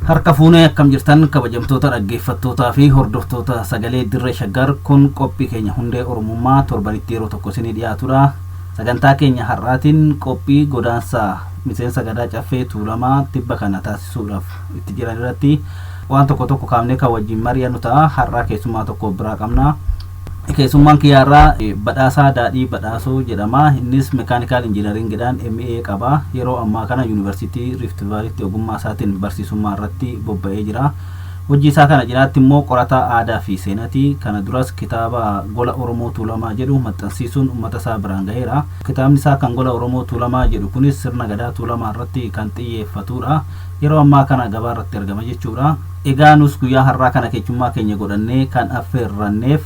Harka fuunee akkam jirtan kabajamtoota dhaggeeffattootaa fi hordoftoota sagalee dirree shaggar kun qophii keenya hundee oromummaa torbanitti yeroo tokko isinii dhiyaatudha. Sagantaa keenya har'aatiin qophii godaansa miseensa gadaa caffee tuulamaa tibba kana taasisuudhaaf itti jiran irratti waan tokko kaafnee kan wajjin mari'annu ta'a. Har'aa keessummaa tokko biraa qabna. Keessummaan kiyyaarraa badhaasaa daadhii badhaasoo jedhama. Innis mekaanikaal injiinaringiidhaan MA qaba. Yeroo ammaa kana yuunivarsiitii Rift Valleytti ogummaa isaatiin barsiisummaa irratti bobba'ee jira. Hojii isaa kana jiraatti immoo qorataa aadaa fi seenaatii. Kana duras kitaaba Gola Oromoo Tuulamaa jedhu maxxansiisuun uummata isaa biraan gaheera. Kitaabni isaa kan Gola Oromoo Tuulamaa jedhu kunis sirna gadaa tuulamaa irratti kan xiyyeeffatudha. Yeroo ammaa kana gabaa irratti argama jechuudha. Egaa nus guyyaa har'aa kana keessummaa keenya godhannee kan affeerranneef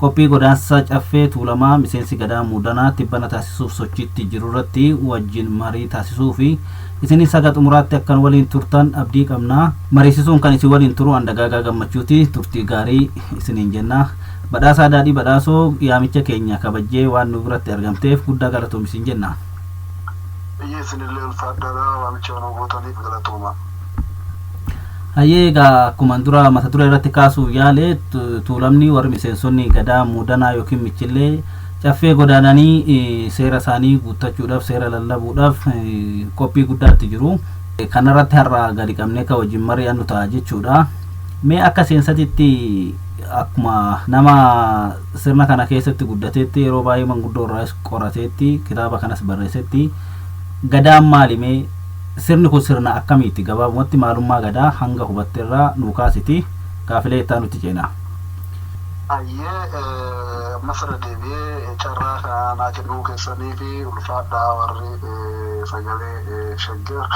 qophii godaansa caffee tuulamaa miseensi gadaa muudanaa tibbana taasisuuf sochiitti jiru irratti wajjin marii taasisuu fi isinis saga xumuraatti akkan waliin turtan abdii qabna. Mariisisuun kan isin waliin turu Andagaagaa Gammachuuti. Turtii gaarii isiniin jenna. Badhaasaa daadhii badhaasoo yaamicha keenya kabajjee waan nu biratti argamteef guddaa galatoomi isin jenna. Isinillee ulfaadhaadha waamicha nu gootaniif galatooma. Hayyee egaa akkuma dura mata duree irratti kaasuu yaale tuulamni warri miseensonni gadaa muudanaa yookiin michillee caffee godaananii seera isaanii guuttachuudhaaf seera lallabuudhaaf qophii guddaatti jiru. Kana irratti har'a gadi qabnee kan wajjin mari'annu ta'a jechuudha. Mee akka seensatitti akkuma nama sirna kana keessatti guddateetti yeroo baay'ee manguddoo irraas qorateetti kitaaba kanas barreessetti gadaan maali mee sirni kun sirna akkamiiti gabaabumatti maalummaa gadaa hanga hubatteerraa nu kaasiti gaafilee itti nutti ceena. Masara deebi'ee carraa kanaa kennuu keessanii fi ulfaadhaa warri sagalee shaggar.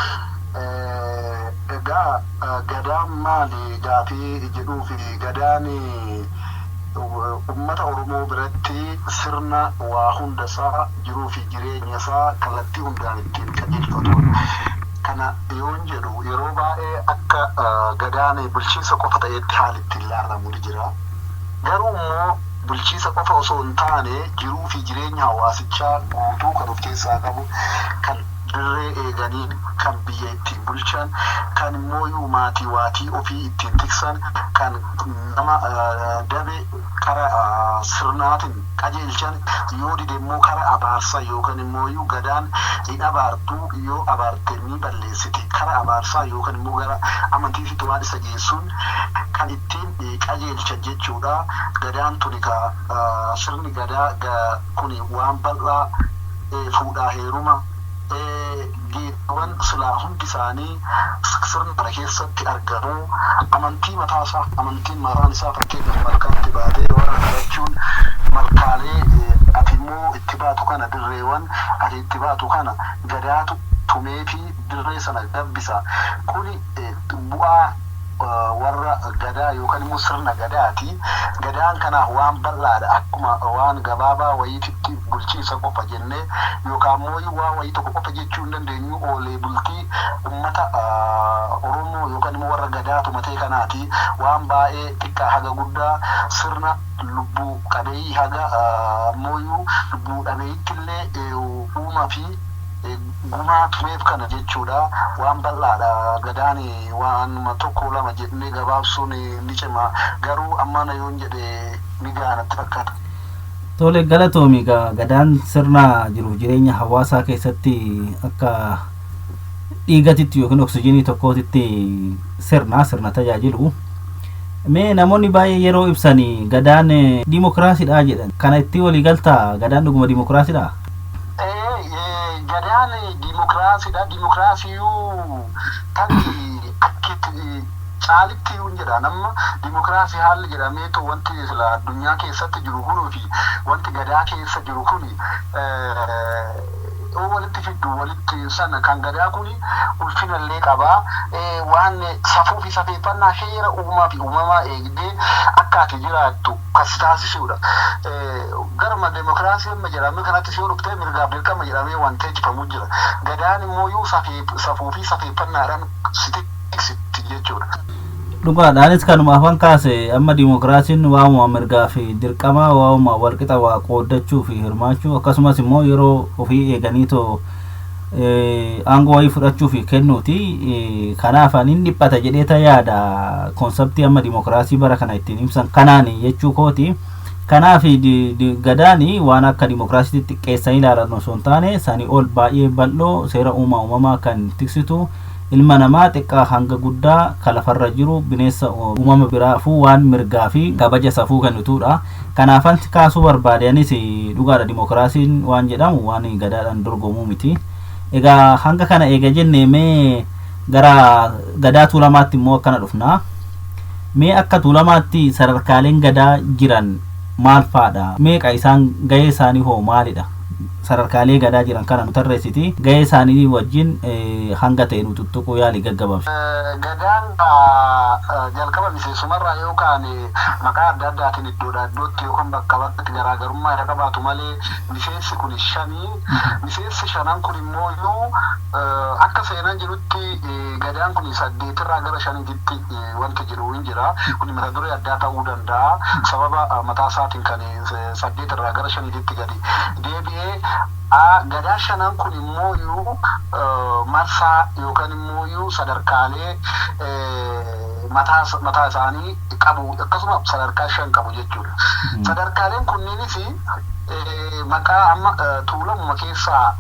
Egaa gadaan maali gaafii jedhuu fi gadaan ummata Oromoo biratti sirna waa hundasaa jiruu fi jireenya isaa kallattii hundaan ittiin qajeelfatudha. Kana yoon jedhu yeroo baay'ee akka gadaan bulchiinsa qofa ta'etti haala ittiin ilaalamu ni jira. Garuu immoo bulchiinsa qofa osoo hin taane jiruu fi jireenya hawaasichaa guutuu kan of keessaa qabu, kan dirree eeganiin kan biyya ittiin bulchan, kan immoo maatii waatii ofii ittiin tiksan, kan nama dabe karaa sirnaatiin qajeelchan, yoo dide immoo karaa abaarsaa yookaan immoo gadaan hin abaartuu yoo abaarte ni balleessiti karaa abaarsaa yookaan immoo gara amantii fi waan isa geessuun kan ittiin qajeelchan jechuudha. Gadaan tuni sirni gadaa kuni waan bal'aa fuudhaa heeruma geedduwan silaa hundi isaanii sirna kana keessatti argamu. Amantii mataasaa amantiin mataan isaa fakkeenyaaf malkaatti baatee warra kadhachuun malkaalee ati immoo itti baatu kana dirreewwan ati itti baatu kana gadaatu tumee fi dirree sana gabbisa. Kuni bu'aa warra gadaa yookaan immoo sirna gadaati. Gadaan kanaaf waan bal'aadha. Akkuma waan gabaabaa wayiitti bulchiinsa qofa jennee yookaan immoo waan wayii tokko qofa jechuu hin dandeenyu oolee bultii ummata Oromoo yookaan immoo warra gadaa tumatee kanaati. Waan baay'ee xiqqaa haga guddaa sirna lubbuu qabeeyyii haga immoo lubbuu dhabeeyyitti illee uumaa fi gumaa tumeef kana jechuudha. Waan bal'aadha. Gadaan waan tokko lama jennee gabaabsuun ni cima. Garuu amma na yoon jedhe ni gaanatti fakkaata. Tole galatoomi gadaan sirna jiruuf jireenya hawaasaa keessatti akka dhiigatitti yookiin oksijiinii tokkootitti sirna tajaajilu. Mee namoonni baay'ee yeroo ibsanii gadaan dimokiraasiidha jedhan. Kana itti walii galtaa gadaan dhuguma dimokiraasiidha? Gadaan dimokiraasiidha. Dimokiraasiyuu tani akkitti caalitti yuun jedha. Nama dimokiraasii haalli jedhameetu wanti sila addunyaa keessatti jiru kunuu fi wanti gadaa keessa jiru kuni walitti fiddu walitti sana kan gadaa kuni ulfinallee qabaa. Waan safuu fi safeeffannaa heera uumaa fi uumamaa eegdee akka ati jiraattu kas taasisuudha. Garma demokraasii amma jedhamee kanatti si yoo dhuftee mirgaaf dirqama jedhamee wanta eeggifamu jira. Gadaan immoo safuu fi safeeffannaadhaan si tiksiti jechuudha. Dhugaadhaanis kanuma afaan kaase amma dimokiraasiin waamuma mirgaa fi dirqama waamuma walqixa waa qooddachuu fi hirmaachuu akkasumas immoo yeroo ofii eeganiitoo aangoo wayii fudhachuu fi kennuuti. Kanaaf ani dhiphata jedheeta yaada konseptii amma dimokiraasii bara kana ittiin ibsan kanaani jechuu kooti. Kanaaf gadaani waan akka dimokiraasiitti xiqqeessanii ilaalan osoo hin taane sanii ol baay'ee bal'oo seera uumamaa kan tiksitu ilma namaa xiqqaa hanga guddaa kalafarra jiru bineensa uumama biraafuu waan mirgaa fi kabaja safuu kennituudha. Kanaafanti kaasuu barbaadanis dhugaadha dimokiraasiin waan jedhamu waan gadaadhaan dorgomuu miti. Egaa hanga kana eega jennee mee gara gadaa tuulamaatti immoo akkana dhufna. Mee akka tuulamaatti sadarkaaleen gadaa jiran maal faadha? Meeqa isaan gahee isaanii hoo maalidha? Sadarkaalee gadaa jiran kana nu tarreessiti gahee isaanii wajjin hanga ta'e nu tuttuquu yaali gaggabamsa. Gadaan jalqaba miseensumarraa yookaan maqaa adda addaatiin iddoodhaa iddootti yookaan bakka bakkatti garaagarummaa irra qabaatu malee miseensi kun shanii. Miseensi shanan kun immoo akka seenaan jirutti gadaan kun 8 irraa gara 5tti wanti jiru hin jira. Kun mata duree addaa ta'uu danda'a. Sababa mataa isaatiin kan 8 irraa gara 5tti gadi deebi'ee gadaa shanan kun immoo marsaa yookaan immoo sadarkaalee mataa isaanii qabu akkasuma sadarkaa 5 qabu jechuudha. Sadarkaaleen kunniinis maqaa amma tuulamuma keessaa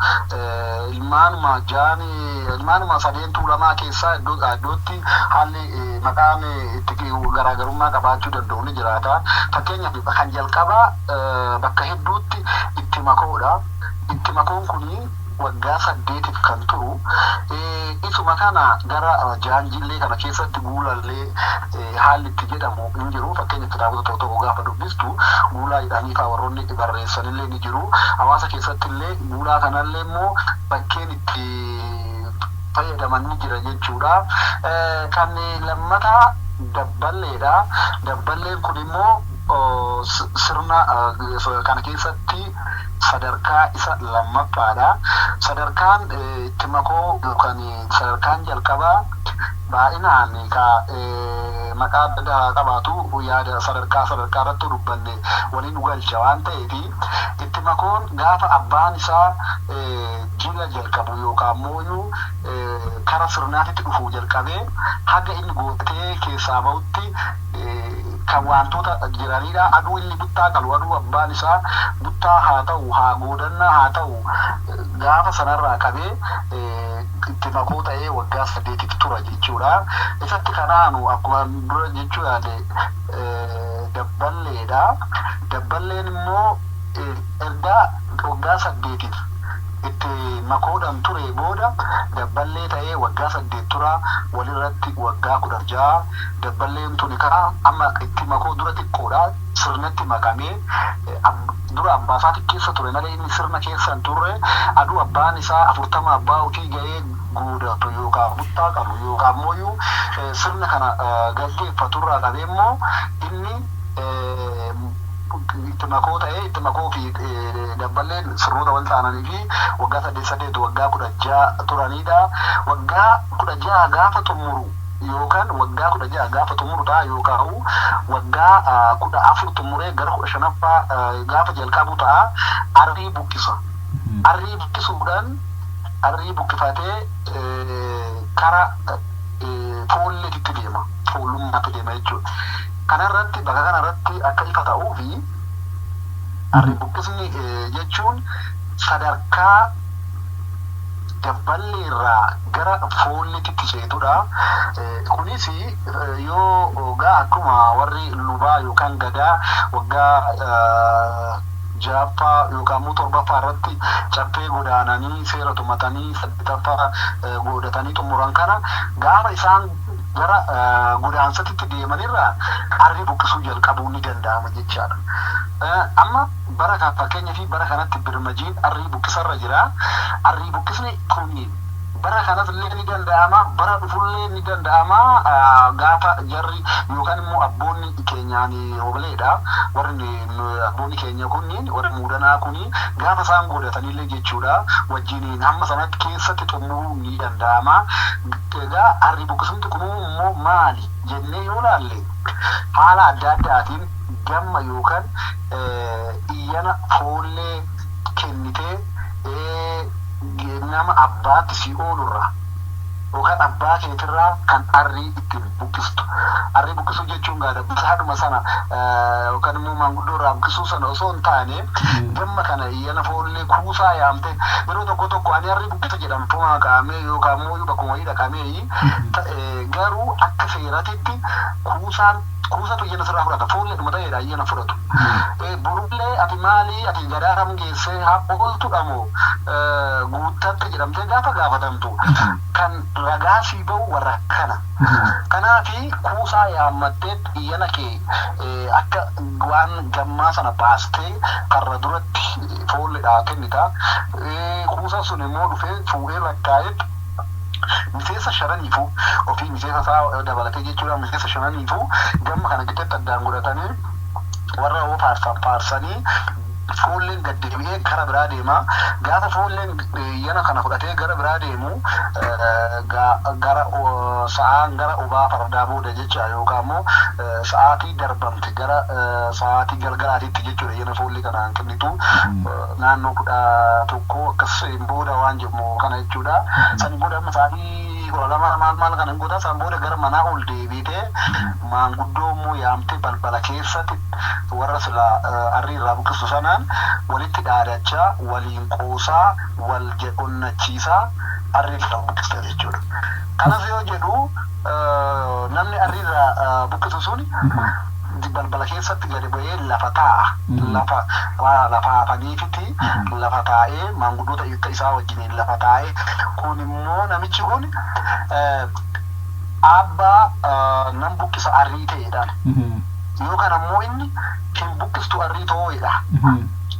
ilmaanuma 8 tuulamaa keessaa iddootti haalli maqaan itti garaagarummaa qabaachuu danda'u ni jiraata. Fakkeenyaaf kan jalqabaa bakka hedduutti itti makoodha. Itti makoon kuni waggaa 8 kan turu. Isuma kana gara jaanjillee kana keessatti guulallee haalli itti jedhamu hin jiru. Fakkeenyaaf kitaabota tokko gaafa dubbistu guulaa jedhanii warroonni barreessanillee ni jiru. Hawaasa keessatti illee guulaa kanallee immoo bakkeen itti fayyadaman ni jira jechuudha. Kan lammataa dabballeedha. Dabballeen kun immoo sirna kana keessatti sadarkaa isa lammaffaadha. Sadarkaan itti makoo yookaan sadarkaan jalqabaa baay'inaan maqaa adda qabaatu yaada sadarkaa irratti dubbanne waliin galcha waan ta'eef itti makoon gaafa abbaan isaa jila jalqabu yookaan immoo kara sirnaatitti dhufuu jalqabee haga inni gootee keessaa bahutti kan wantoota jiranidha. Aduu inni buttaa qalu aduu abbaan isaa buttaa haa ta'u haa goodannaa haa ta'u gaafa sanarraa qabee itti makoo ta'ee waggaa 8tti tura jechuudha. Isatti kanaanu akkuma dura jechuu yaade dabballeedha. Dabballeen immoo erga waggaa 8 itti makoodhaan ture booda dabballee ta'ee waggaa 8 tura. Walirratti waggaa 16 dabballeen tuni karaa amma itti makoo dura xiqqoodha. Sirnatti makamee dura abbaa isaati keessa ture malee inni sirna keessa hin turre. Aduu abbaan isaa 40 abbaa ofii gahee guudatu yookaan buttaa qabu yookaan immoo sirna kana gaggeeffaturraa qabee immoo inni itti makoo ta'ee itti makoo fi dabballeen sirnoota wal ta'anii fi waggaa 8 waggaa 16 turanidha. Waggaa 16 gaafa xumuru yookaan waggaa 16 gaafa xumuru ta'a yookaan waggaa 14 xumuree gara 15ffaa gaafa jalqabu ta'a. Arrii buqqisa. Arrii buqqisuudhaan arrii buqqifatee kara foolleetitti deema. Foollummaatti deema jechuudha. Kanarratti bakka kanarratti akka ifa ta'uu fi arrii buqqisni jechuun sadarkaa dabballeerraa gara foolleetitti ceetudha. Kunis yoo akkuma warri lubaa yookaan gadaa waggaa jaffaa yookaan immoo 7ffaa irratti caffee godaananii seera tumatanii 8ffaa godhatanii xumuran kana gaafa isaan gara godaansatti deemanirraa arrii buqqisuu jalqabuu ni danda'ama jechaadha. Amma bara kan fakkeenyaaf bara kanatti birmajiin arrii buqqisarra jira. Arrii buqqisni kun bara kanas illee ni danda'ama, bara dhufullee ni danda'ama. Gaafa jarri yookaan immoo abboonni keenyaan hobaleedha. Warri abboonni keenya kunniin warri muudanaa kuni gaafa isaan godhatanillee jechuudha wajjiniin hamma sanatti keessatti xumuruu ni danda'ama. Egaa arrii buqqisumti kun immoo maali jennee yoo laalle haala adda addaatiin gamma yookaan iyyana foollee kennitee nama abbaatti si oolurra yookaan abbaa keetirraa kan arrii ittiin buqqistu. Arrii buqqisuu jechuun haadhuma sana yookaan immoo maanguddoo irraa buqqisuu sana osoo hin taane damma kana iyyana foollee kuusaa yaamte yeroo tokko ani arrii buqqisa jedhamu fumaa kaa'amee yookaan immoo bakkuma wayii dhaqamee garuu akka seeratitti kuusatu iyyana sirraa fudhata foollee dhuma ta'eedha iyyana fudhatu. Burullee ati maalii ati gadaadhaan geessee haa ooltudhamoo guuttatti jedhamtee gaafa gaafatamtu kan ragaa sii ba'u warra kana. Kanaafi kuusaa yaammattee iyyana kee akka waan gammaa sana baastee karra duratti foolleedhaa kennita. Kuusaa sun immoo dhufee fuudhee rakkaa'etti miseensa shananiifuu ofii miseensa isaa dabalatee jechuudha miseensa shananiifuu gamma kana giddeetti addaan godhatanii warra oo faarsanii foolleen gaddeebi'ee gara biraa deema. Gaafa foolleen yana kana fudhatee gara biraa deemu gara sa'aan gara ubaa fardaa booda jecha yookaan immoo sa'aatii darbamte gara sa'aatii galgalaatiitti jechuudha yana foollee kanaan kennitu naannoo 11 akkasiin booda waan jennu kana jechuudha. Sani booda amma sa'aatii 12 maal kana godha san booda gara manaa ol deebitee maanguddoo immoo yaamte balbala keessatti warra sila arrii irraa buqqisu sanaan walitti dhaadachaa waliin qoosaa wal onnachiisaa arrii irraa buqqista jechuudha. Kanas yoo jedhu namni arrii irraa buqqisu suni balbala keessatti gadi bu'ee lafa taa'a. Lafa hafaniifiti lafa taa'ee maanguddoota hiikka isaa wajjiniin lafa taa'ee kun immoo namichi kun abbaa nam buqqisa arrii ta'eedhaan. Yookaan ammoo inni hin buqqistu arrii ta'oodha.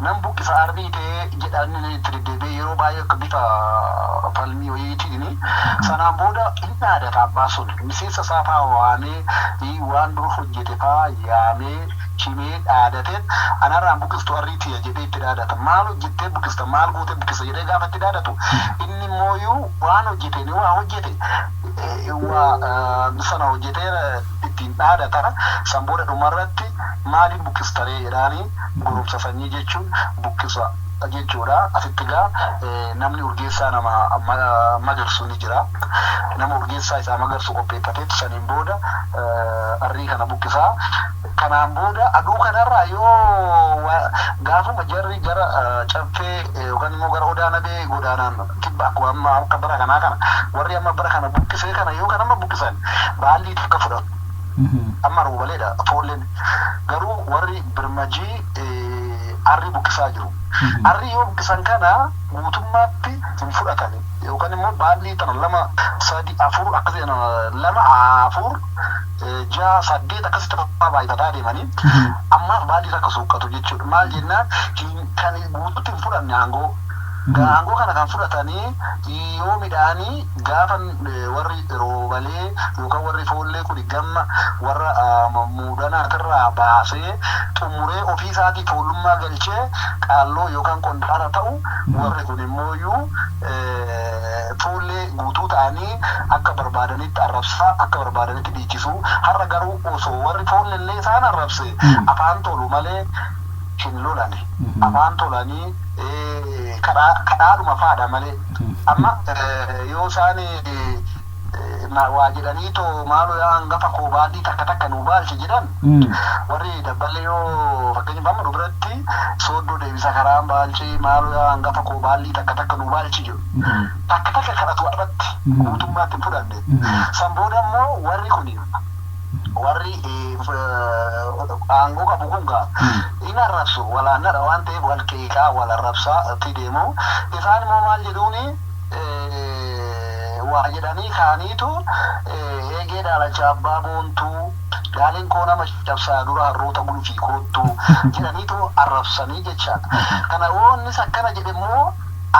Nam buqqisa arrii ta'ee jedhanii itti deddeebi'ee yeroo baay'ee akka bifa falmii wayiitiin sanaan booda inni dhaadata abbaa sun miseensa isaa fa'aa waamee waan dur hojjete fa'aa yaamee himee dhaadateen anarraan buqqistu arrii ta'e jedhee itti dhaadata. Maal hojjettee buqqista maal gootee buqqista jedhee gaafa itti dhaadatu inni immoo waan hojjeteen waa hojjete sana hojjetee ittiin dhaadata. San booda dhumarratti maaliin buqqistaree jedhaanii goromsa sanyii jechuun buqqisa jechuudha. Asitti gaa namni urgeessaa nama magarsu ni jira. Nama urgeessaa isaa magarsu qopheeffateetti saniin booda arrii kana buqqisaa. Kanaan booda aduu kanarraa yoo gaafuma jarri gara caffee yookaan immoo gara odaa nabee godaanaan kibba akkuma amma akka bara kanaa kana warri amma bara kana buqqisee kana yoo kan amma buqqisan baallii takka fudhatu. Amma roobaleedha foolleen garuu warri birmajii arrii buqqisaa jiru. Arrii yoo buqqisan kana guutummaatti hin fudhatani yookaan immoo baallii tana 2 3 4 akkasii 2 4 6 8 akkasitti baay'ataa deemanii ammaaf baallii takka suuqqatu jechuudha. Maal jennaan kan guutuutti hin fudhanne aangoo. Aangoo kana kan fudhatanii yoo midhaanii gaafa warri roobalee yookaan warri foollee kun gamma warra muudanaatirraa baasee xumuree ofii isaatii foollummaa galchee qaalloo yookaan qondaala ta'u warri kun immoo foollee guutuu ta'anii akka barbaadanitti arrabsaa akka barbaadanitti dhiichisuu. Har'a garuu osoo warri foolleellee isaan arrabse afaan tolu malee hin lolani. Afaan tolanii kadhaadhuma faadha malee amma yoo isaan waa jedhaniitoo maaloo yaa hangafa koo baallii takka nuu baalchi jedhan warri dabballee yoo fakkeenyaaf amma dubiratti sooddoo deebisa karaan baalchi maaloo yaa hangafa koo baallii takka nuu baalchi jedhu takka kadhatu irratti guutummaatti hin fudhanne. San booda immoo warri kuni warri aangoo qabu kun gaa in arrabsu walaannadha waan ta'eef wal qeeqaa wal arrabsaa itti deemu. Isaan immoo maal jedhuuni waa jedhanii kaaniitu eegee daalacha abbaa boontuu daaliin koo nama cabsaa dura harroota gulufii koottuu jedhaniitu arrabsanii jecha. Kana oonnis akkana jedhe immoo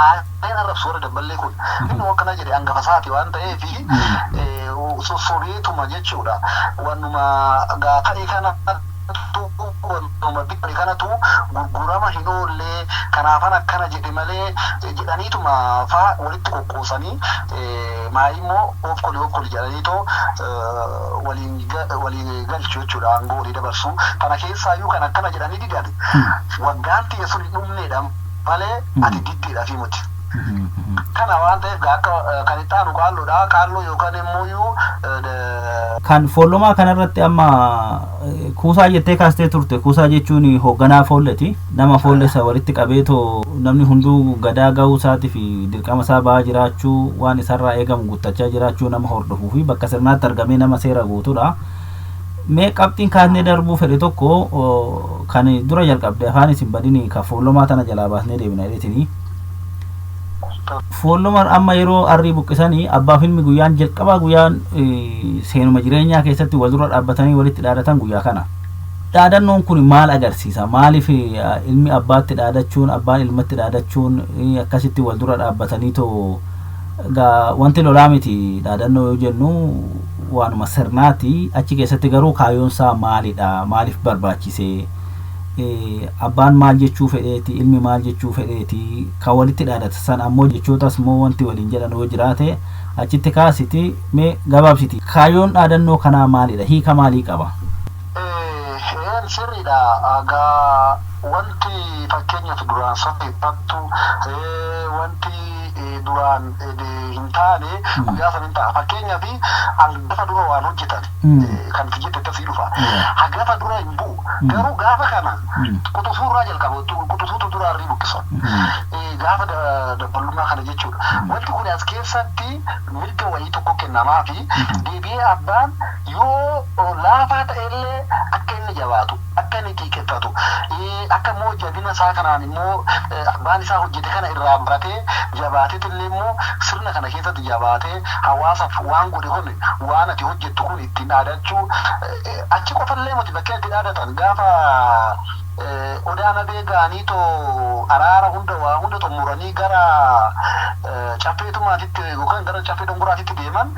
aadeen arrabsu warra dabballee kun inni akkana jedhe hangafa isaati waan ta'eefi sossobeetuma jechuudha. Wannuma gaafa'ee kanatu wannuma biqilii kanatu gurgurama hin oollee kanaafan akkana jedhe malee jedhaniituma faa walitti qoqqoosanii maayimmoo of koli jedhaniitoo waliin galchu jechuudha. Aangoo walii dabarsu kana keessaayyuu kan akkana jedhanii didan waggaan tiyya sun hin dhumneedha malee ati diddeedha fi muti Kana waan ta'eef akka kan itti aanu qaalloodha. Qaalloo yookaan immoo kan foollomaa kanarratti amma kuusaa jettee kaastee turte. Kuusaa jechuun hoogganaa foolleeti. Nama foollesa walitti qabeetoo namni hunduu gadaa gahuu isaatii fi dirqama isaa ba'aa jiraachuu waan isarraa eegamu guuttachaa jiraachuu nama hordofuu fi bakka sirnaatti argamee nama seera guutuudha. Mee qabxiin kaasnee darbuu fedhe tokko kan dura jalqabde afaan isin badini ka foollomaa tana jalaa baasnee deebina jedhetini. Foollomaan amma yeroo arrii buqqisanii abbaaf ilmi guyyaan jalqabaa guyyaan seenuma jireenyaa keessatti wal dura dhaabbatanii walitti dhaadatan guyyaa kana. Dhaadannoon kun maal agarsiisa? Maaliif ilmi abbaatti dhaadachuun abbaan ilmatti dhaadachuun akkasitti wal dura dhaabbatanii too wanti lolaa miti dhaadannoo yoo jennu waanuma sirnaati. Achi keessatti garuu kaayyoon isaa maalidha? Maaliif barbaachise? Abbaan maal jechuu fedheeti? Ilmi maal jechuu fedheeti? Kan walitti dhaadata san ammoo jechootas moo wanti waliin jedhan yoo jiraate achitti kaasiti mee gabaabsiti. Kaayyoon dhaadannoo kanaa maalidha? Hiika maalii qaba? Sirriidha. Egaa wanti fakkeenyaaf duraan safeeffattu wanti duraan hin taane guyyaa san hin ta'a. Fakkeenyaaf hangafa dura waan hojjetan kan jette tasii dhufa. Hangafa dura hin bu'u. Garuu gaafa kana quxusuurraa jalqaba. Quxusuutu dura arrii buqqisa. Gaafa dabbalummaa kana jechuudha. Wanti kun as keessatti mirga wayii tokko kennamaa fi deebi'ee abbaan yoo laafaa ta'ellee akka inni jabaatu, akka inni xiiqqeeffatu, akka immoo jabina isaa kanaan immoo abbaan isaa hojjete kana irraa baratee jabaateet illee immoo sirna kana keessatti jabaatee hawaasaaf waan godhe kun waan ati hojjettu kun ittiin dhaadachuu achi qofallee miti bakka itti dhaadatan gaafa odaana beekaanii too araara waa hunda xumuranii gara caffeetumaatitti yookaan gara caffee donguraatitti deeman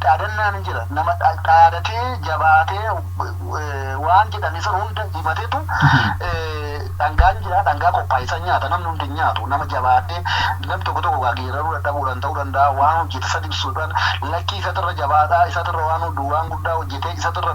dhaadannaan hin jira. Nama dhaadatee jabaatee waan jedhan isa hunda himateetu dhangaan jira. Dhangaa qophaa'isa nyaata namni hundi nyaatu. Nama jabaatee namni tokko tokko geeraruu dadhabuudhaan ta'uu danda'a. Waan hojjete san ibsuudhaan lakkii isatirra jabaadhaa, isatirra waan guddaa hojjetee, isatirra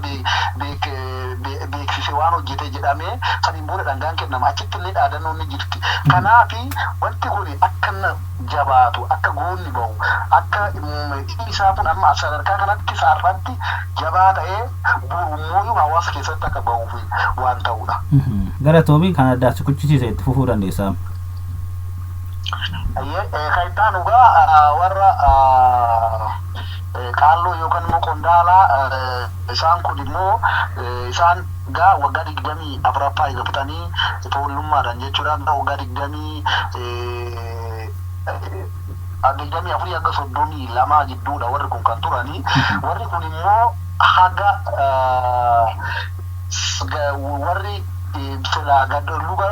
beeksise waan hojjete jedhamee saniin booda dhangaan kennama. Achitti illee dhaadannoon ni jirti. Kanaafi wanti kun akka jabaatu, akka goonni bahu, akka inni isaa kun amma sadarkaa kanatti saarratti jabaa ta'ee bu'uummoo hawaasa keessatti akka bahuuf waan ta'udha. Gara toobii kan addaa si kuchisiise itti fufuu dandeessaa? Kan itti aanu warra qaalloo yookaan immoo qondaalaa isaan kun immoo isaan waggaa 24 eega fixanii toollummaadhaan jechuudhaan waggaa 24 hanga 32 gidduudha warri kun kan turanii. Warri kun immoo haga warri silaa luba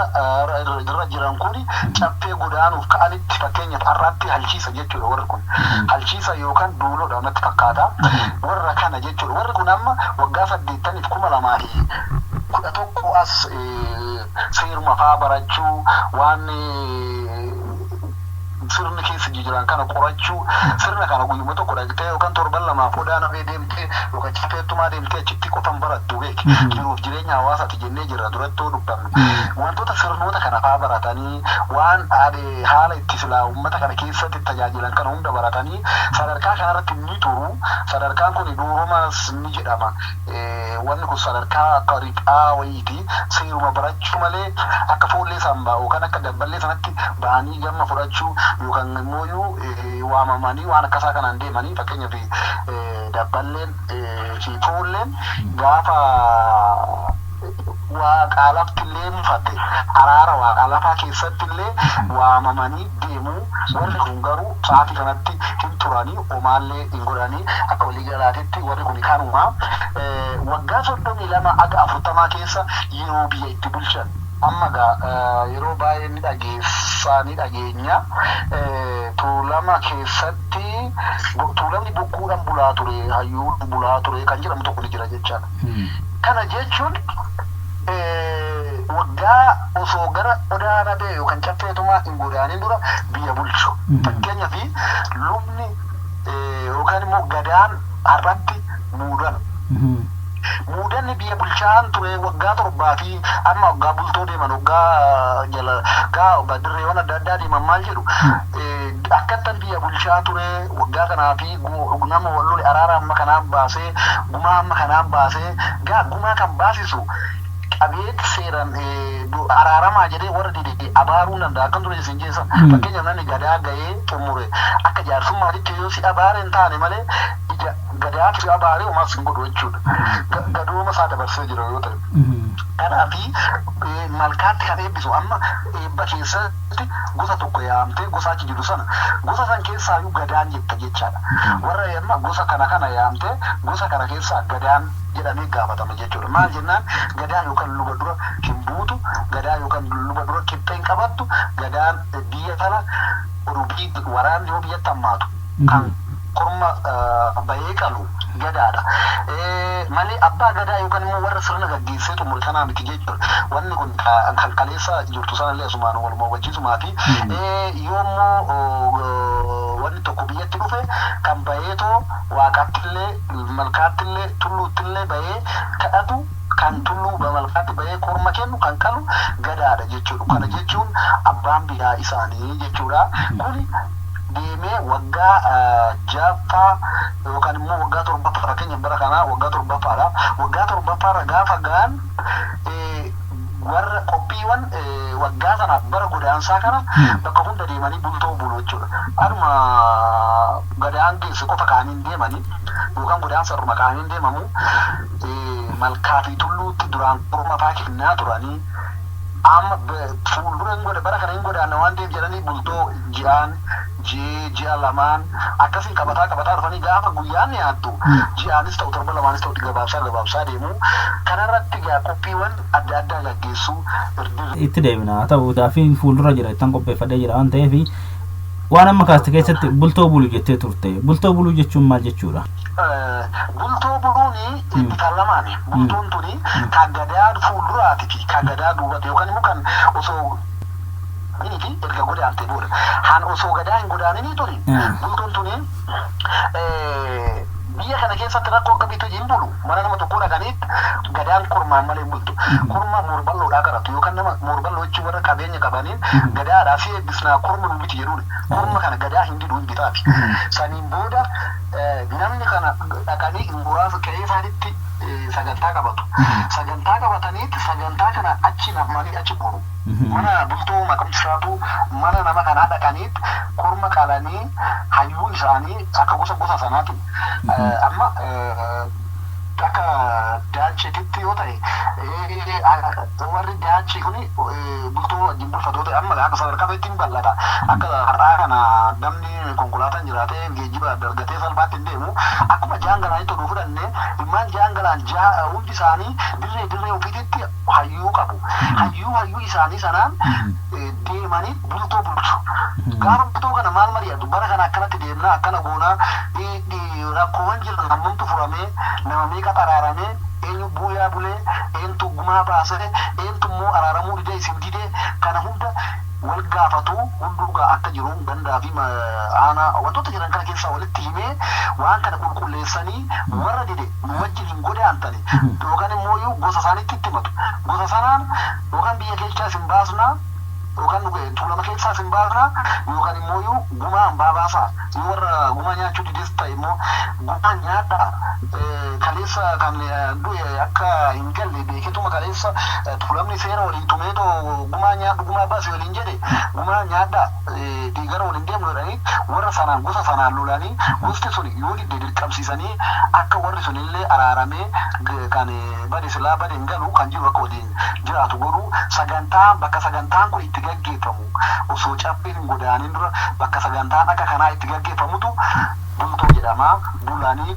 irra jiran kun caffee godaanuuf ka'anitti fakkeenyaaf har'aatti halchiisa jechuudha. Warri kun halchiisa yookaan duuloodha natti fakkaata. Warra kana jechuudha. Warri kun amma waggaa 2011 as seeruma fa'aa barachuu waan sirni keessa jiran kana qorachuu sirna kana guyyuma tokko dhaqxee yookaan torban lamaaf odaana fee deemtee yookaan caffeettumaa deemtee achitti qofan barattu beek jiruuf jireenya hawaasaati jennee jirra duratti dubbamne wantoota sirnoota kana fa'aa baratanii waan haala itti silaa uummata kana keessatti tajaajilan kana hunda baratanii sadarkaa kanarratti ni turu. Sadarkaan kun duurumas ni jedhama. Wanni kun sadarkaa akka riqaa wayiiti. Seeruma barachuu malee akka foollee sambaa yookaan akka dabballee sanatti ba'anii gamma fudhachuu yookaan immoo waamamanii waan akkasaa kanaan deemanii fakkeenyaaf dabballeen fi foolleen gaafa waaqaalafti illee mufatte araara waaqaalafaa keessatti illee waamamanii deemuu. Warri kun garuu sa'aatii kanatti hin turanii omaallee hin godhanii akka waliigalaatitti warri kun kanuma waggaa 32 aga 40 keessa yeroo biyya itti bulchan. Amma yeroo baay'ee ni dhageenya. Tuulama keessatti tuulamni bokkuudhaan bulaa ture, hayyuun bulaa ture kan jedhamu tokko ni jira jechaadha. Kana jechuun waggaa osoo gara odaana bee yookaan caffeetumaa hin godhaanin dura biyya bulchu. Fakkeenyaaf lubni yookaan immoo gadaan har'atti muudan. Muudanni biyya bulchaan ture waggaa 7 fi amma waggaa bultoo deeman waggaa jala waggaa dirreewwan adda addaa deeman maal jedhu akkatan biyya bulchaa ture waggaa kanaa fi nama wallole araara amma kanaan baasee gumaa amma kanaan baasee gumaa kan baasisu qabeet seeran araaramaa jedhee warra didee abaaruu danda'a akkan ture isin jeessan fakkeenyaaf namni gadaa ga'ee xumure akka jaarsummaatitti yoo si abaare hin taane malee gadaa si abaare umaas hin godhu jechuudha gadooma isaa dabarsee jira yoo ta'e kanaafi malkaatti kan eebbisu amma eebba keessatti gosa tokko yaamtee gosa achi jiru sana gosa san keessaayyuu gadaan jetta jechaadha warra amma gosa kana yaamtee gosa kana keessaa gadaan jedhamee gaafatama jechuudha maal jennaan gadaa yookaan luba dura hin buutu gadaa yookaan luba dura qixxeen qabattu gadaan biyya tana rubii waraanni yoo biyyatti hammaatu kan korma bayee qalu gadaadha malee abbaa gadaa yookaan immoo warra sirna gaggeessee xumure kanaa miti jechuudha wanni kun kan kaleessa jirtu sanallee asumaan walumaa wajjisumaati yoommoo wanni tokko biyyatti dhufe kan bayeetoo waaqattillee malkaattillee tulluuttillee bayee kadhatu kan tulluu malkaatti bayee korma kennu kan qalu gadaadha jechuudha kana jechuun abbaan biyyaa isaanii jechuudha kuni deemee waggaa jaffaa yookaan immoo waggaa torbaffaa keenya bara kanaa waggaa torbaffaadha waggaa torbaffaarra gaafa gaan warra qophiiwwan waggaa sanaaf bara godaansaa kana bakka hunda deemanii bultoo bulu jechuudha aduma gadaan keessa qofa kaaniin deemanii yookaan godaansa irruma kaaniin deemamu malkaa fi tulluutti duraan korma faa kennaa turanii amma fuuldura hin godhe bara kana hin godaanna waan deef jedhanii bultoo ji'a lamaan akkasiin qabataa dhufanii gaafa guyyaan yaattu ji'aanis ta'u torba lamaanis ta'u gabaabsaa deemu kanarratti qophiiwwan adda addaa gaggeessuu itti deemina ta'u gaafiin fuuldura jira ittaan qopheeffadhee jira waan ta'eef waan amma kaaste keessatti bultoo buluu jettee turte bultoo buluu jechuun maal jechuudha? Bultoo buluuni bifa lamaani bultoon tuni kan gadaa fuulduraati fi kan gadaa duubatti yookaan immoo kan osoo ini erga godaante booda han osoo gadaa hin godaaninii tuni bultoon tuni biyya kana keessatti rakkoo akkamiitu hin bulu mana nama tokko dhaqaniitti gadaan kormaan malee hin bultu korma morballoodhaa qaratu yookaan nama morballoo jechuun warra qabeenya qabaniin gadaadhaa fi eebbisnaa korma nu biti jedhuun korma kana gadaa hin diduu hin bitaafi saniin booda namni kana dhaqanii muraasa qe'ee isaaniitti sagantaa qabatu sagantaa qabataniitti sagantaa kana achi namanii achi bulu mana bultoo maqamtisaatu mana nama kanaa dhaqaniitti korma qalanii hayyuu isaanii akka gosa sanaatu amma akka daachetitti yoo ta'e warri daachi kuni bultoo wajjin bulfatoota amma akka sadarkaa ittiin bal'ata akka har'aa kana namni konkolaataan jiraatee geejjiba dargatee salphaatti hin deemu akkuma jaangalaanitti oduu fudhanne ilmaan jaangalaan hundi isaanii dirree ofiititti hayyuu qabu hayyuu isaanii sanaan deemanii bultoo bulchu gaafa bultoo kana maal mari'atu bara kana akkanatti deemnaa akkana goonaa rakkoowwan jiran hammamtu furamee nama meeqa xaraaramee eenyu buuyaa bulee eentu gumaa baasee eentu immoo araaramuu didee isin didee kana hunda wal gaafatu hunduugaa akka jiru gandaa fi aanaa wantoota jiran kana keessaa walitti himee waan kana qulqulleessanii warra dide nu wajjin hin godaantani yookaan immoo gosa isaaniitti itti himatu gosa sanaan yookaan biyya keessaa isin baasnaa yookaan tuulama keessaa isin baasnaa yookaan immoo gumaa hambaa baasaa yoo warra gumaa nyaachuu dides ta'e immoo gumaa nyaadhaa kaleessa kan du'e akka hin galle beeketuma kaleessa tuulamni seera waliin tumeetoo gumaa nyaadhu gumaa baase waliin jedhe gumaa nyaadhaa diigara waliin deemnu jedhanii warra sanaan gosa sanaan lolanii gosti sun yoo didde dirqamsiisanii akka warri sunillee araaramee kan bade silaa bade hin galu kan jiru akka waliin jiraatu godhu sagantaan bakka sagantaan kun itti gaggeeffamu osoo cabbiin hin godaanin dura bakka sagantaan akka kanaa itti gaggeeffamutu bultoo jedhama bulanii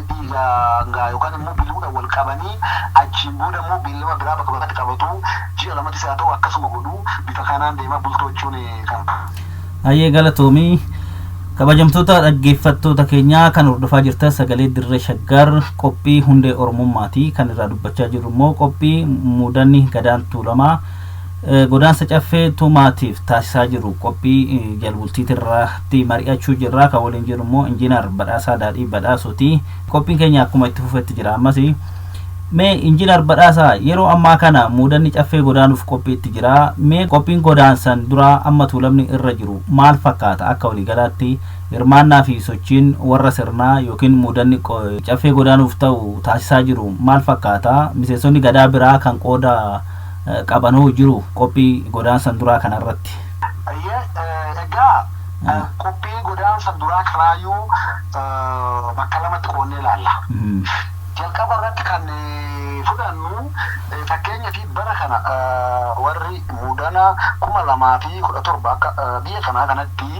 dhiigaa yookaan immoo biluudha wal qabanii achiin booda immoo beellama biraa bakka bakkatti qabatu ji'a lamatti isaa ta'u akkasuma godhu bifa kanaan deema bultoo jechuun kan. Hayyee galatoomii kabajamtoota dhaggeeffattoota keenyaa kan hordofaa jirtan sagalee dirree shaggar qophii hundee oromummaati kan irraa dubbachaa jirru immoo qophii muudanni gadaan tuulamaa godaansa caffee tumaatiif taasisaa jiru qophii jalbultiitirratti mari'achuu jirra kan waliin jiru immoo injiinar Badhaasaa Daadhii Badhaasuuti qophiin keenya akkuma itti fufetti jira ammas Mee injiinar Badhaasaa yeroo ammaa kana muudanni caffee godaanuuf qophiitti jira. Mee qophiin godaansan dura amma tuulamni irra jiru maal fakkaata akka waliigalaatti hirmaannaa fi sochiin warra sirnaa yookiin muudanni caffee godaanuuf ta'u taasisaa jiru maal fakkaata? Miseensonni gadaa biraa kan qooda qabanoo jiru qophii godaansan duraa kanarratti. Egaa qophii godaansan duraa kanaayyuu bakka lamatti qoonnee ilaalla. Jalqaba irratti kan fudhannu fakkeenya fi bara kana warri muudana 2017 akka biyya kanaa kanatti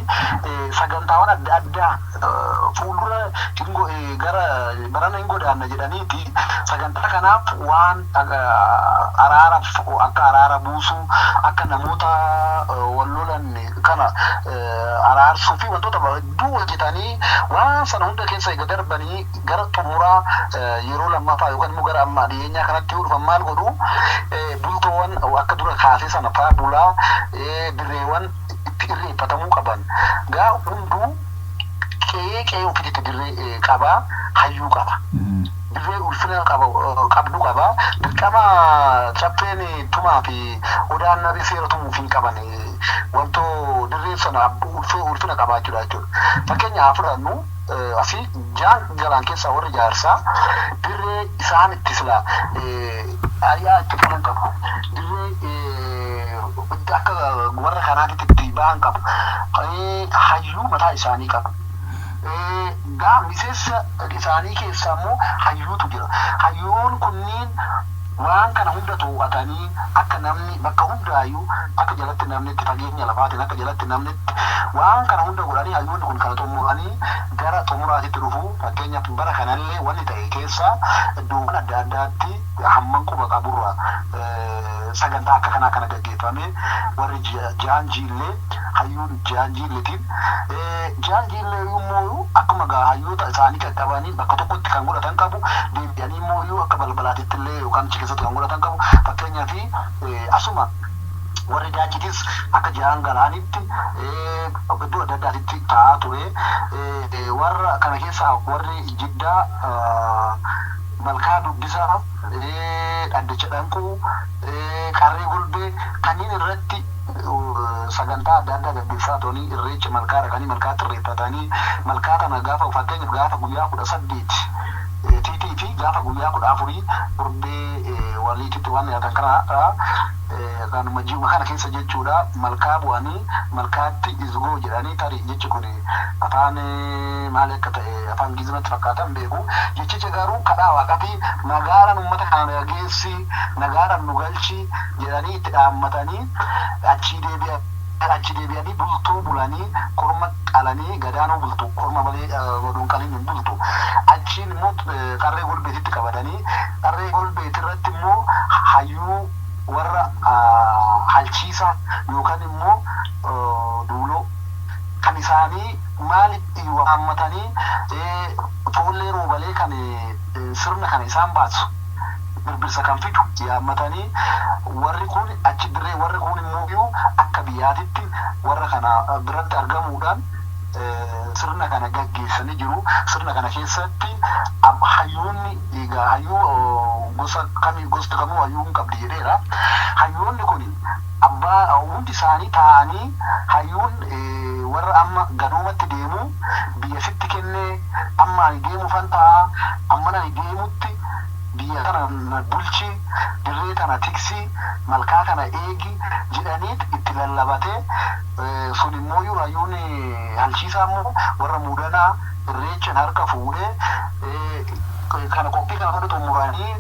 sagantaawwan adda addaa fuuldura gara barana hin godaanna jedhaniiti sagantaa kanaaf waan akka araara buusu akka namoota wal lolan kana araarsuu fi wantoota hedduu hojjetanii waan sana hunda keessa eega darbanii gara xumuraa yeroo lammaffaa yookaan immoo gara ammaa dhiyeenyaa kanatti yoo dhufan maal godhu bultoowwan akka dura kaasee sana fa'aa bulaa dirreewwan itti irreeffatamuu qaban gaa hunduu qe'ee ofiitti dirree qabaa hayyuu qaba. Dirree ulfina qabdu qaba. Dirqama caffeen tumaa fi odaan nabi seera tumuuf hin qaban wantoo dirree sana ulfina qabaachuudha jechuudha. Fakkeenyaaf fudhannu asii jalaan keessaa warri jaarsaa dirree isaan itti sila ari'aa itti fulan qabu. Dirree akka warra kanaatti itti ba'an qabu. Hayyuu mataa isaanii qabu. Gaa miseensa isaanii keessaa immoo hayyuutu jira. Hayyuun kunniin waan kana hunda to'atanii akka namni bakka hundaayyuu akka jalatti namni itti fageenya lafaatiin akka jalatti namni waan kana hunda godhanii hayyuun kun kana xumuranii gara xumuraatitti dhufu. Fakkeenyaaf bara kanallee wanni ta'e keessaa iddoowwan adda addaatti hamman quba qaburra sagantaa akka kanaa kana gaggeeffame warri jaanjiillee hayyuun jaanjiilleetiin jaanjiillee immoo akkuma gaa hayyoota isaanii qaqqabanii bakka tokkotti kan godhatan qabu deebi'anii immoo akka balbalaatitti illee yookaan achi keessatti kan godhatan qabu. Fakkeenyaaf asuma warri daachitis akka jaan galaanitti iddoo adda addaatitti taa'aa ture. Warra kana keessaa warri jiddaa malkaa dubbisaa dhaddacha dhanquu qarree gulbee kanneen irratti sagantaa adda addaa gaggeessaa turanii irreecha malkaa dhaqanii malkaatti irreeffatanii malkaa kana gaafa fakkeenyaaf gaafa guyyaa 18 tiitii fi gaafa guyyaa 14 furdee waliititti waan nyaatan kana kanuma ji'uma kana keessa jechuudha malkaa bu'anii malkaatti izgoo jedhanii tarii jechi kun afaan maal akka ta'e afaan Ingiliziitti fakkaatan beeku jechicha garuu kadhaa waaqatii nagaaran uummata kana geessi nagaaran nu galchi jedhanii itti dhaammatanii achi deebi'anii bultuu bulanii korma qalanii gadaanoo bultu korma malee godhuun qaliin hin bultu achiin immoo qarree golbeetitti qabatanii qarree golbeeti irratti immoo hayyuu warra halchiisa yookaan immoo duuloo kan isaanii maalitti waammatanii foollee roobalee kan sirna kana isaan baasu birbirsa kan fidu yaammatanii warri kun achi dirree warri kun immoo akka biyyaatitti warra kana biratti argamuudhaan sirna kana gaggeessanii jiru. Sirna kana keessatti hayyuunni egaa hayyuu gosa kamuu hayyuun qabdi jedheera. Hayyoonni kun abbaa hundi isaanii taa'anii hayyuun warra amma gadoomatti deemu biyya sitti kennee amma ani deemuufan ta'a amma ani deemutti biyya kana bulchi dirree kana tiksi malkaa kana eegi jedhaniit itti lallabatee sun immoo hayyuun halchiisaa immoo warra muudanaa irreechaan harka fuudhee kana qophii kana hunda xumuranii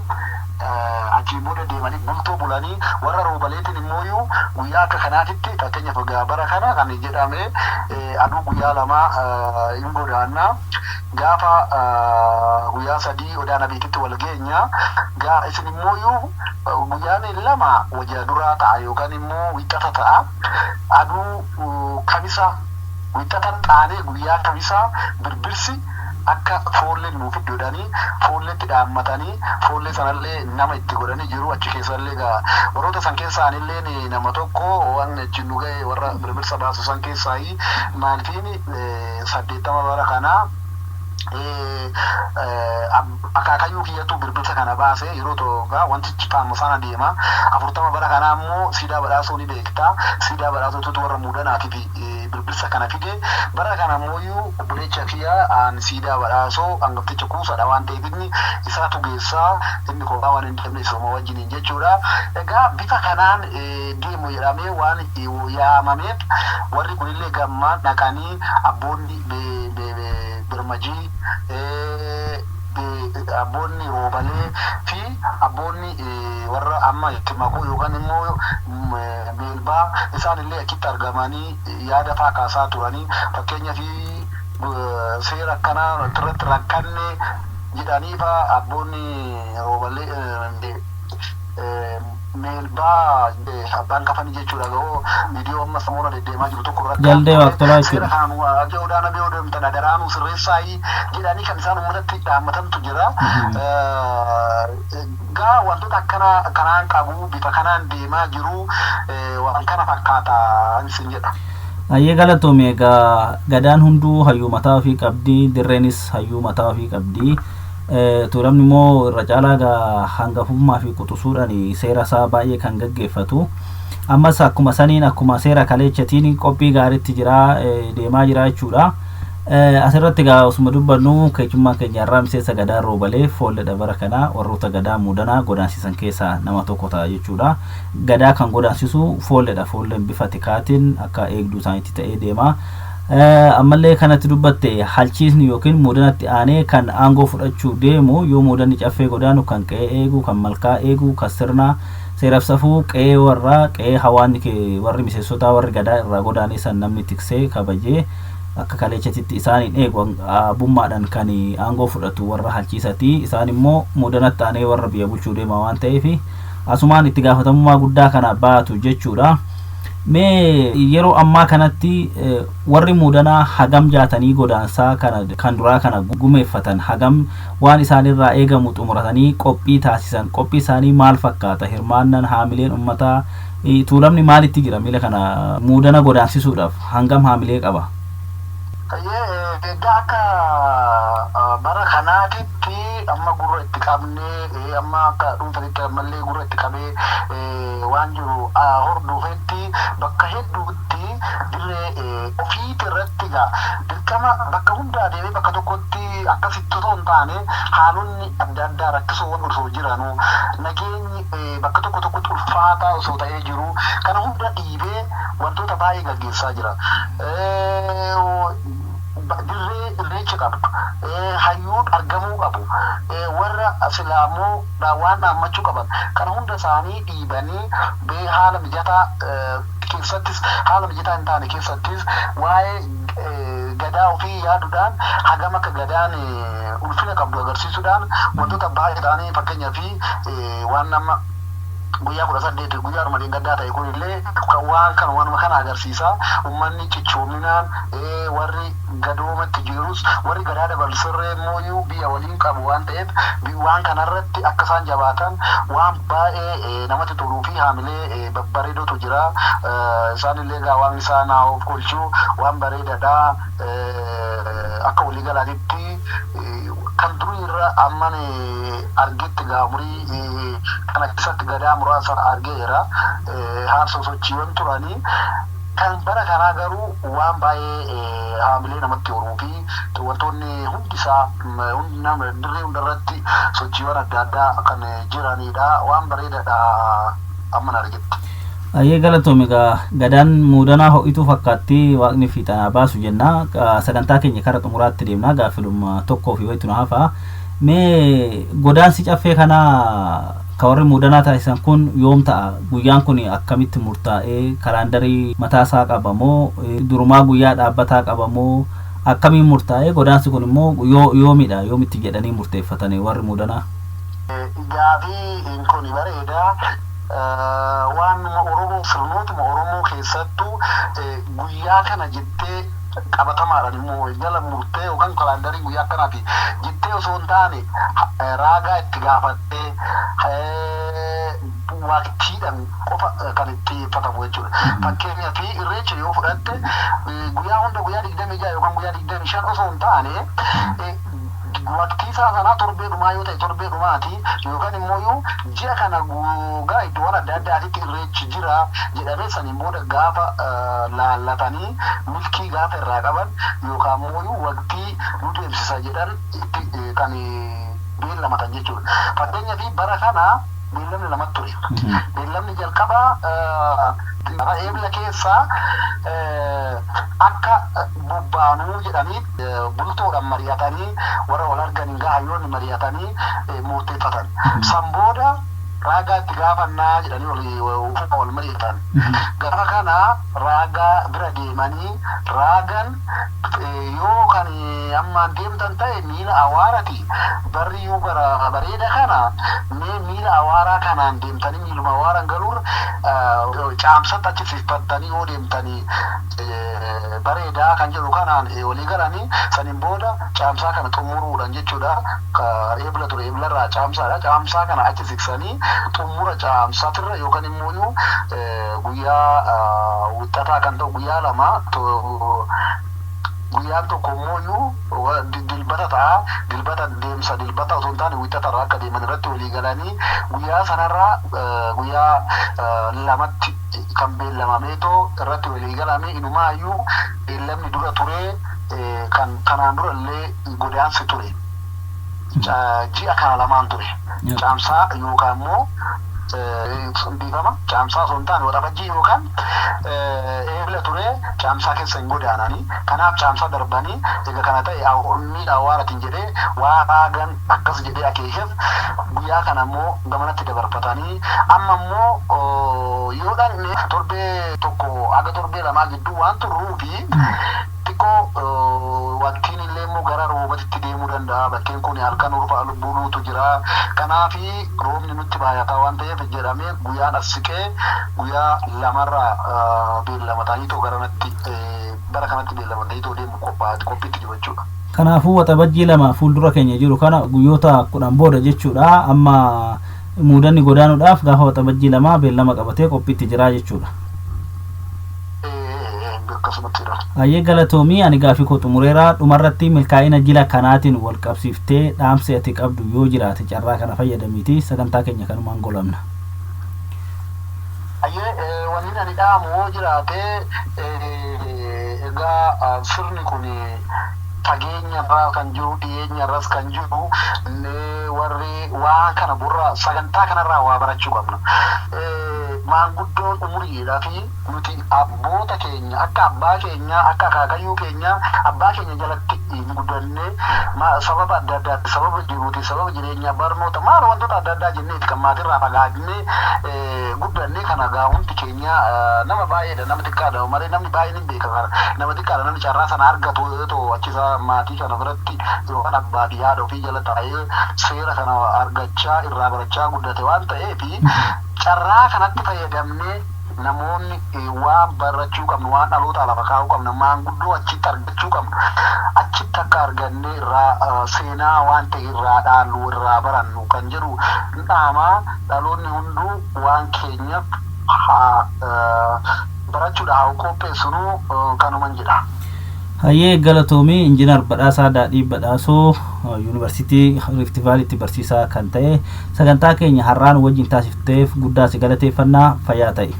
achii booda deemanii bultoo bulanii warra roobaleetiin immoo guyyaa akka kanaatitti fakkeenyaaf bara kana kan jedhame aduu guyyaa lamaa hin godaannaa gaafa guyyaa 3 odaana biititti wal geenya isin immoo guyyaan lama wajjaa duraa ta'a yookaan immoo wixata ta'a aduu kamisa wixata taanee guyyaa kamisa birbirsi akka foollee nuuf iddoodhanii foolleetti dhaammatanii foollee sanallee nama itti godhanii jiru. Achi keessallee warroota san keessaanillee nama tokko waan achi nu ga'e warra birbirsa baasu san keessaa maalitiin 80 bara kanaa akaakayyuu kiyyatu birbirsa kana baase yeroo toogaa wantichi qaama sana deema 40 bara kana ammoo siidaa badhaasoo ni beektaa siidaa badhaasootu warra muudanaatiif birbirsa kana fide bara kana ammoo obboleecha kiyya aan siidaa badhaasoo hangafticha kuusadha waan ta'eef inni isaatu geessaa inni kophaa waan hin deemne sooma wajjiniin jechuudha. Egaa bifa kanaan deemu jedhamee waan yaamameef warri kunillee gammaan dhaqanii abboonni birmajii abboonni roobalee fi abboonni warra amma itti makuu yookaan immoo meelbaa isaanillee achitti argamanii yaada faa kaasaa turanii fakkeenya fi seera akkanaa irratti rakkanne jedhanii faa abboonni roobalee meelbaa abbaan kafanii jechuudha ga'oo viidiyoo amma samoora deddeemaa jiru tokko irratti jalde waqtolaa jechuudha. Kan ajoodaan abee odeemtan adaraanuu sirreessaayii jedhanii kan isaan uummatatti dhaammatantu jira. Gaa wantoota akkana kanaan qabu bifa kanaan deemaa jiru waan kana fakkaata isin jedha. Ayyee galatoome egaa gadaan hunduu hayyuu mataa ofii qabdi dirreenis hayyuu mataa ofii qabdi. Tuulamni immoo irra caalaa hangafummaa fi quxisuudhaan seera isaa baay'ee kan gaggeeffatu. Ammas akkuma saniin akkuma seera kaleechatiin qophii gaariitti jira deemaa jira jechuudha. Asirratti egaa osuma dubbannu keechummaan keenya irraa miseensa gadaa roobalee foolledha bara kana warroota gadaa muudanaa godaansisan keessaa nama tokko ta'a jechuudha. Gadaa kan godaansisu foolledha. Foolleen bifa tikaatiin akka eegduu isaaniitti ta'ee deema. Ammallee kanatti dubbatte halchiisni yookiin muudanatti aanee kan aangoo fudhachuu deemu yoo muudanni caffee godaanu kan qe'ee eegu kan malkaa eegu kan sirna seeraaf safuu qe'ee warraa qe'ee hawaanni warri miseensotaa warri gadaa irraa godaanee san namni tiksee kabajee akka kaleechatitti isaaniin eegu abbummaadhaan kan aangoo fudhatu warra halchiisati. Isaan immoo muudanatti aanee warra biyya bulchuu deema waan ta'eef asumaan itti gaafatamummaa guddaa kana baatu jechuudha. Mee yeroo ammaa kanatti warri muudanaa hagam jaatanii godaansaa kana kan duraa kana gumeeffatan hagam waan isaanirraa eegamu xumuratanii qophii taasisan qophii isaanii maal fakkaata hirmaannan haamileen ummataa tuulamni maalitti jira miila kana muudana godaansisuudhaaf hangam haamilee qaba? Egaa akka bara kanaatitti amma gurra itti qabnee amma akka dhuunfanitti ammallee gurra itti qabee waan jiru hordofetti bakka hedduutti dirree ofiit irratti gaa dirqama bakka hundaa deemee bakka tokkotti akkasitti osoo hin taane haalonni adda addaa rakkisoo osoo jiranu nageenyi bakka tokko tokkotti ulfaataa osoo ta'ee jiru kana hunda dhiibee wantoota baay'ee gaggeessaa jira. Dirree irreecha qabdu hayyuun argamuu qabu warra islaamoo waan dhaammachuu qaban kana hunda isaanii dhiibanii haala mijataa keessattis haala mijataa hin taane keessattis waa'ee gadaa ofii yaaduudhaan hagam akka gadaan ulfina qabdu agarsiisuudhaan wantoota baay'ee ta'anii fakkeenyaaf waan nama guyyaa 18 guyyaa armadeen gaddaa ta'e kunillee waan kana waanuma kana agarsiisa ummanni cichoominaan warri gadoomatti jirus warri gadaa dabalsirree immoo biyya waliin qabu waan ta'eef waan kanarratti akka isaan jabaatan waan baay'ee namatti toluu fi haamilee babbareedotu jira. Isaanillee egaa waan isaan of kolchuu waan bareedaadha akka waliigalaatitti kan durii irra amman argetti gaamurii kana keessatti gadaa muraasa argeera haarsa sochiiwwan turanii kan bara kanaa garuu waan baay'ee haamilee namatti horuu fi wantoonni hundisaa dirree hundarratti sochiiwwan adda addaa kan jiranidha waan bareedaadha amman argetti. Ayyee galatoome egaa gadaan muudanaa ho'ituu fakkaatti waaqni fiixanaa baasu jenna sagantaa keenya kara xumuraatti deemna gaafiluma tokkoo fi wayitu na hafa. Mee godaansi caffee kana ka warri muudanaa taasisan kun yoom ta'a guyyaan kun akkamitti murtaa'ee kalaandarii mataasaa qabamoo durumaa guyyaa dhaabbataa qabamoo akkamiin murtaa'ee godaansi kun immoo yoomidha yoomitti jedhanii murteeffatanii warri muudanaa? Gaafii kun bareeda. Waan Oromoo sirnootuma Oromoo keessattuu guyyaa kana jettee qabatamaadhaan immoo jala murtee yookaan kalaandarii guyyaa akkanaati jettee osoo hin taane raagaa itti gaafattee waqtiidhaan qofa kan itti xiyyeeffatamu jechuudha. Fakkeenyaaf irreecha yoo fudhatte guyyaa hunda guyyaa 26 yookaan guyyaa 25 osoo hin taane waqtii isaa sanaa torbee dhumaa yoo ta'e torbee dhumaati yookaan immoo ji'a kana guugaa iddoowwan adda addaatitti irreechi jira jedhamee saniin booda gaafa laallatanii milkii gaafa irraa qaban yookaan immoo waqtii nu deemsisa jedhan itti kan beellamatan jechuudha. Fakkeenyaaf bara kana beellamni lamatti ture. Beellamni jalqabaa eebla keessaa akka bobbaanuu jedhanii bultoodhaan mari'atanii warra wal arganiin hayyoonni mari'atanii murteeffatan. San booda raagaa itti gaafannaa jedhanii wal mari'atan. Gaafa kana raagaa bira deemanii raagan yoo kan ammaan deemtan ta'e miila awaarati barriyyuu bara bareeda kana miila awaaraa kanaan deemtanii miiluma awaaraan galuun caamsatti achi fifatanii yoo deemtanii bareedaa kan jedhu kanaan walii galanii saniin booda caamsaa kana xumuruudhaan jechuudha. Eebla ture eeblarraa caamsaadha. Caamsaa kana achi siqsanii xumura caamsaatirra yookaan immoo guyyaa wixataa kan ta'u guyyaa lama guyyaan tokko immoo dilbata ta'a. Dilbata deemsa dilbata osoo hin taane wixatarraa akka deeman irratti walii galanii guyyaa sanarraa guyyaa lamatti kan beellamameetoo irratti walii galame inumaayyuu beellamni dura ture kan kanaan dura illee godaansi ture. Ji'a kana lamaan ture. Caamsaa yookaan immoo dhiifama caamsaa osoo hin taane waxabajjii yookaan eebla ture caamsaa keessa hin godaananii kanaaf caamsaa darbanii egaa kana ta'e miidha awaaratiin jedhee waa raagan akkas jedhee akeekeef guyyaa kana immoo gamanatti dabarfatanii amma immoo yoodhaan inni torbee tokko aga torbee lamaa gidduu waan turruu fi xiqqoo waqtiin illee immoo gara roobatitti deemuu danda'a. Bakkeen kun halkan urfa buluutu jira. Kanaafi roobni nutti baay'ataa waan ta'eef jedhamee guyyaan as siqee guyyaa lamarraa beellamatanii too garanatti bara kanatti beellamatanii too deemu qophiitti jiru jechuudha. Kanaafuu waxabajjii lama fuuldura keenya jiru kana guyyoota 10 booda jechuudha. Amma muudanni godaanuudhaaf gaafa waxabajjii lama beellama qabatee qophiitti jira jechuudha. Ayyee galatoomii ani gaafii koo xumureera dhumarratti milkaa'ina jila kanaatiin wal qabsiiftee dhaamsi ati qabdu yoo jiraate carraa kana fayyadamiiti sagantaa keenya kanumaan golamna. Ayyee wanni ani dhaamu yoo jiraate egaa sirni kun fageenya irraa kan jiru dhiyeenya irras kan jiru warri waa kana burra sagantaa kanarraa waa barachuu qabna. Maanguddoon umuriidhaa fi nuti abboota keenya akka abbaa keenya akka akaakayyuu keenya abbaa keenya jalatti hin guddannee sababa adda addaatti sababa jiruuti sababa jireenya barnoota maal wantoota adda addaa jenneeti kan maatirraa fagaannee guddannee kana gaa hundi keenya nama baay'eedha nama xiqqaadha malee namni baay'een hin beeka nama xiqqaadha namni carraa sana argatu yoo achisa maatii kana biratti yookaan abbaa fi haadha ofii jala taa'ee seera kana argachaa irraa barachaa guddate waan ta'eefi carraa kanatti fayyadamnee namoonni waan barachuu qabnu waan dhaloota lafa kaa'uu qabnu maanguddoo achitti argachuu qabnu achitti akka argannee irraa seenaa waan ta'e irraa dhaallu irraa barannu kan jedhu dhaamaa dhaloonni hunduu waan keenyaaf barachuudhaaf qopheessinu kanuman jedha. Hayyee galatoomii injiinar Badhaasaa Daadhii Badhaasoo yuunivarsiitii Rift Vaaliitti barsiisaa kan ta'e sagantaa keenya har'aan wajjin taasifteef guddaa si galateeffannaa fayyaa ta'e.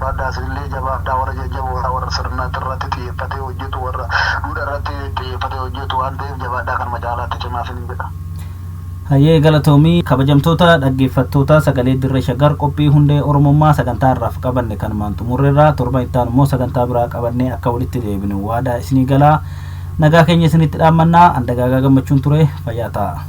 Badhaasillee jabaadhaa warra jajjaboo warra sirna irratti xiyyeeffatee hojjetu warra duudha irratti xiyyeeffatee hojjetu waan ta'eef jabaadhaa kan macaalaatti cimaa sin jedha. Hayyee galatoomii kabajamtoota dhaggeeffattoota sagalee dirree shaggar qophii hundee oromummaa sagantaa irraaf qabanne kanumaan xumurreerra torban ittaan immoo sagantaa biraa qabannee akka walitti deebinu waadaa isinii galaa nagaa keenya isinitti dhaammannaa andagaagaa gammachuun ture fayyaa ta'a.